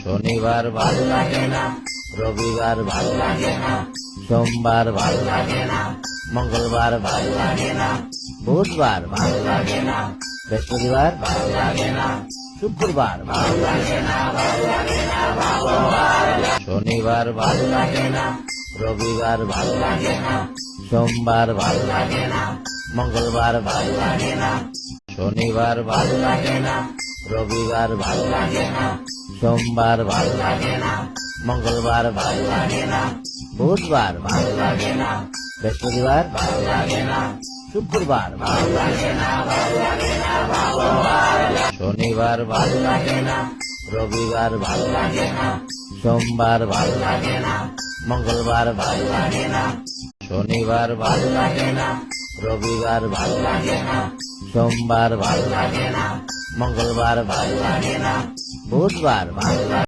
শনিবার ভালো লাগে না, রবিবার ভালো লাগে না, সোমবার ভালো লাগে না, মঙ্গলবার ভালো লাগে না, বুধবার ভালো লাগে না, বৃহস্পতিবার ভালো লাগে না, শুক্রবার ভালো লাগে না, শনিবার ভালো লাগে না, রবিবার ভালো লাগে না, সোমবার ভালো লাগে না, মঙ্গলবার ভালো লাগে না, শনিবার ভালো লাগে না, রবিবার ভালো লাগে না, সোমবার ভালো লাগে না, মঙ্গলবার ভালো লাগে না, বুধবার ভালো লাগে না, বৃহস্পতিবার ভালো লাগে না, শুক্রবার ভালো লাগে না, শনিবার ভালো লাগে না, রবিবার ভালো লাগে না, সোমবার ভালো লাগে না, মঙ্গলবার ভালো লাগে না, শনিবার ভালো লাগে না, রবিবার ভালো লাগে না, সোমবার ভালো লাগে না, মঙ্গলবার ভালো লাগে না, বুধবার ভালো লাগে